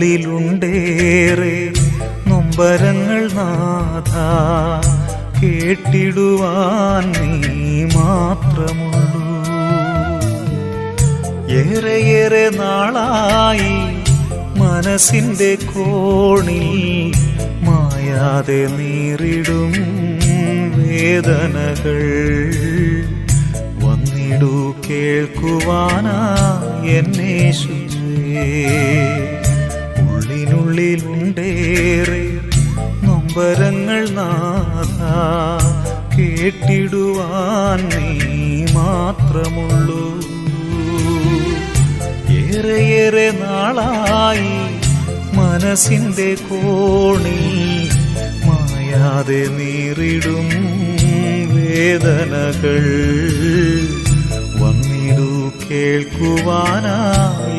ഉള്ളിനുള്ളിലുണ്ടേറെ നൊമ്പരങ്ങൾ നാഥ, കേട്ടിടുവാൻ നീ മാത്രമുള്ളൂ. ഏറെയേറെ നാളായി മനസ്സിൻ്റെ കോണിൽ മായാതെ നീറിടും വേദനകൾ. വന്നിടൂ കേൾക്കുവാനാ എന്നേശുവേ. ഉള്ളിനുള്ളിലുണ്ടേറെ നൊമ്പരങ്ങൾ നാഥ, കേട്ടിടുവാൻ നീ മാത്രമുള്ളൂ. ഏറെയേറെ നാളായി മനസ്സിൻ്റെ കോണിൽ മായാതെ നീറിടും വേദനകൾ. വന്നിടൂ കേൾക്കുവാനായി